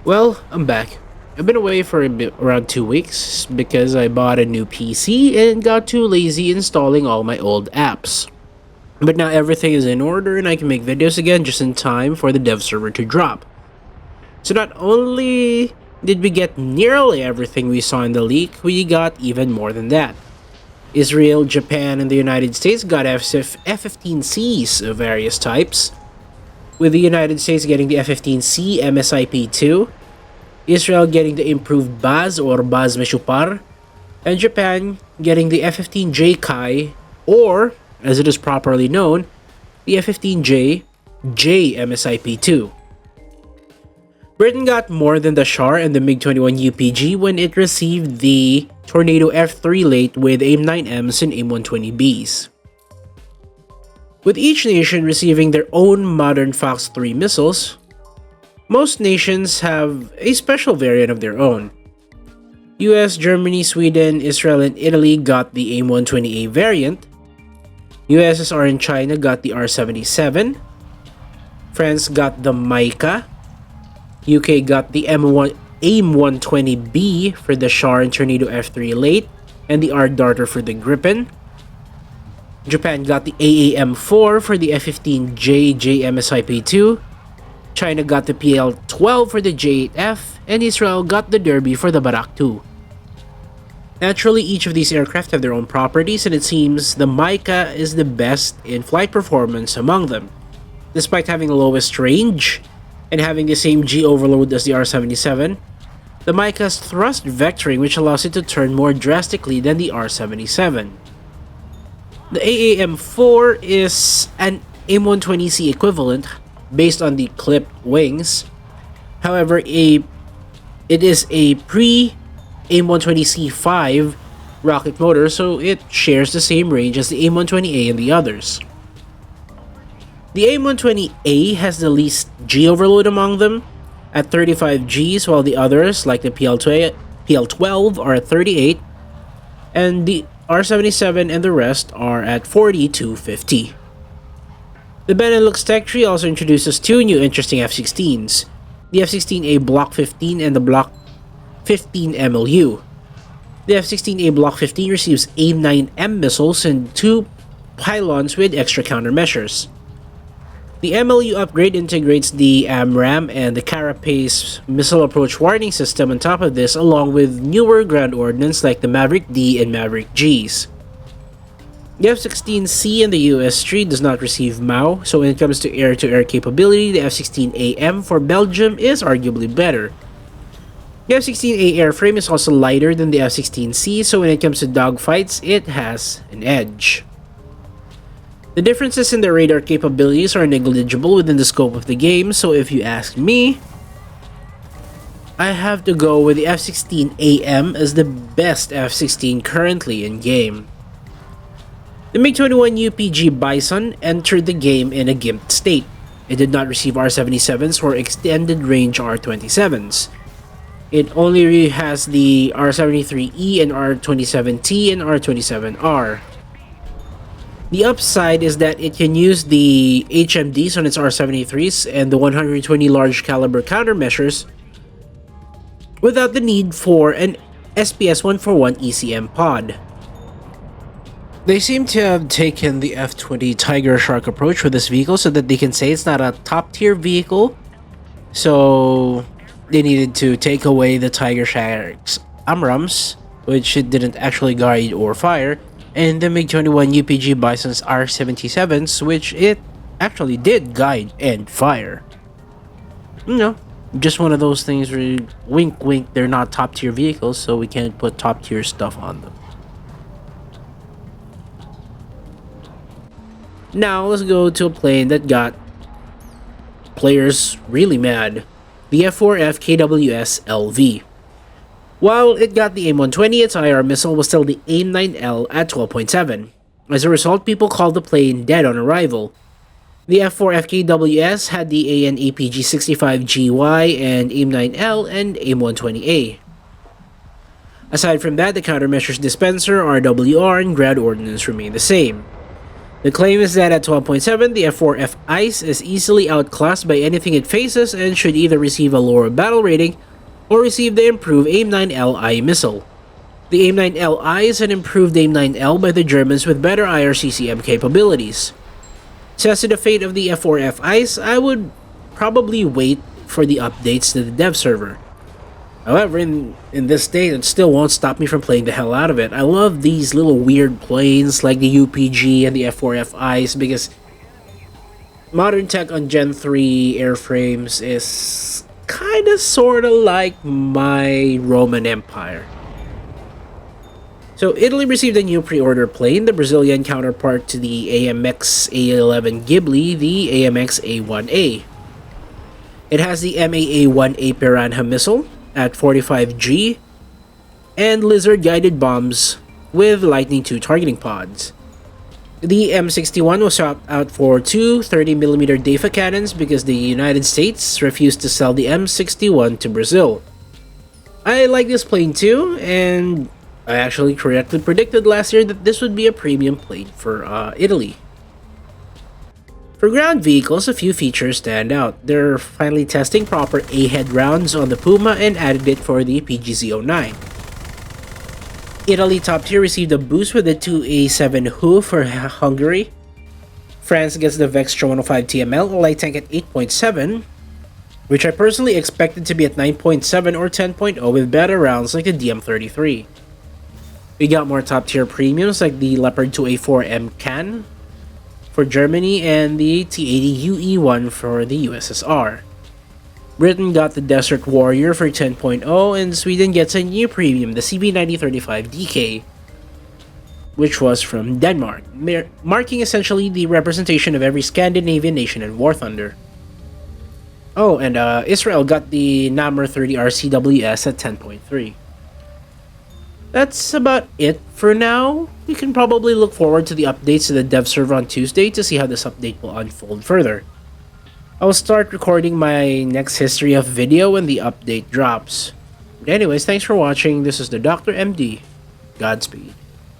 Well, I'm back. I've been away for around 2 weeks because I bought a new PC and got too lazy installing all my old apps. But now everything is in order and I can make videos again just in time for the dev server to drop. So not only did we get nearly everything we saw in the leak, we got even more than that. Israel, Japan, and the United States got F-15Cs of various types, with the United States getting the F-15C MSIP-2, Israel getting the improved Baz or Baz Meshupar, and Japan getting the F-15J Kai, or, as it is properly known, the F-15J JMSIP-2. Britain got more than the Shar and the MiG-21 UPG when it received the Tornado F3 late with AIM-9Ms and AIM-120Bs. With each nation receiving their own modern Fox 3 missiles, most nations have a special variant of their own. US, Germany, Sweden, Israel, and Italy got the AIM-120A variant. USSR and China got the R-77. France got the Mica. UK got the AIM-120B for the Shar and Tornado F3 late, and the R-Darter for the Gripen. Japan got the AAM-4 for the F-15J JMSIP-2. China got the PL-12 for the J-8F, and Israel got the Derby for the Barak-2. Naturally, each of these aircraft have their own properties, and it seems the Mica is the best in flight performance among them. Despite having the lowest range and having the same G overload as the R-77, the Mica has thrust vectoring which allows it to turn more drastically than the R-77. The AAM-4 is an AIM-120C equivalent based on the clipped wings. However, it is a pre-AIM-120C5 rocket motor, so it shares the same range as the AIM-120A and the others. The AIM-120A has the least G overload among them, at 35 Gs, while the others, like the PL-12, are at 38, and the R-77 and the rest are at 40 to 50. The Benelux tech tree also introduces two new interesting F-16s, the F-16A Block 15 and the Block 15 MLU. The F-16A Block 15 receives AIM-9M missiles and two pylons with extra countermeasures. The MLU upgrade integrates the AMRAAM and the Carapace missile approach warning system on top of this, along with newer ground ordnance like the Maverick D and Maverick Gs. The F-16C and the US-3 does not receive MAU, so when it comes to air-to-air capability, the F-16AM for Belgium is arguably better. The F-16A airframe is also lighter than the F-16C, so when it comes to dogfights, it has an edge. The differences in the radar capabilities are negligible within the scope of the game, so if you ask me, I have to go with the F-16AM as the best F-16 currently in game. The MiG-21 UPG Bison entered the game in a gimped state. It did not receive R-77s or extended range R-27s. It only has the R-73E and R-27T and R-27R. The upside is that it can use the HMDs on its R-73s and the 120 large caliber countermeasures without the need for an SPS-141 ECM pod. They seem to have taken the F-20 Tiger Shark approach with this vehicle so that they can say it's not a top-tier vehicle, so they needed to take away the Tiger Shark's AMRAAMs, which it didn't actually guide or fire, and the MiG-21 UPG Bison's R-77s, which it actually did guide and fire. You know, just one of those things where, wink wink, they're not top-tier vehicles, so we can't put top-tier stuff on them. Now, let's go to a plane that got players really mad. The F-4F KWS LV. While it got the AIM-120, its IR missile was still the AIM-9L at 12.7. As a result, people called the plane dead on arrival. The F-4F KWS had the AN APG-65GY and AIM-9L and AIM-120A. Aside from that, the countermeasures dispenser, RWR, and ground ordnance remain the same. The claim is that at 12.7, the F4F ICE is easily outclassed by anything it faces and should either receive a lower battle rating or receive the improved AIM-9LI missile. The AIM-9LI is an improved AIM-9L by the Germans with better IRCCM capabilities. As to the fate of the F4F ICE, I would probably wait for the updates to the dev server. However, in this state, it still won't stop me from playing the hell out of it. I love these little weird planes like the UPG and the F4F ICE because modern tech on Gen 3 airframes is kinda sorta like my Roman Empire. So Italy received a new pre-order plane, the Brazilian counterpart to the AMX A11 Ghibli, the AMX A1A. It has the MAA-1A Piranha missile at 45G and Lizard guided bombs with Lightning II targeting pods. The M61 was swapped out for two 30mm DEFA cannons because the United States refused to sell the M61 to Brazil. I like this plane too, and I actually correctly predicted last year that this would be a premium plane for Italy. For ground vehicles, a few features stand out. They're finally testing proper A-head rounds on the Puma and added it for the PGZ-09. Italy top tier received a boost with the 2A7 HU for Hungary. France gets the Vextra 105 TML, a light tank at 8.7, which I personally expected to be at 9.7 or 10.0 with better rounds like the DM33. We got more top tier premiums like the Leopard 2A4M Can for Germany and the T80UE1 for the USSR. Britain got the Desert Warrior for 10.0 and Sweden gets a new premium, the CB9035 DK, which was from Denmark, marking essentially the representation of every Scandinavian nation in War Thunder. Oh, and Israel got the Namur 30 RCWS at 10.3. That's about it for now. We can probably look forward to the updates to the dev server on Tuesday to see how this update will unfold further. I will start recording my next history of video when the update drops. But anyways, thanks for watching. This is the Dr. MD. Godspeed.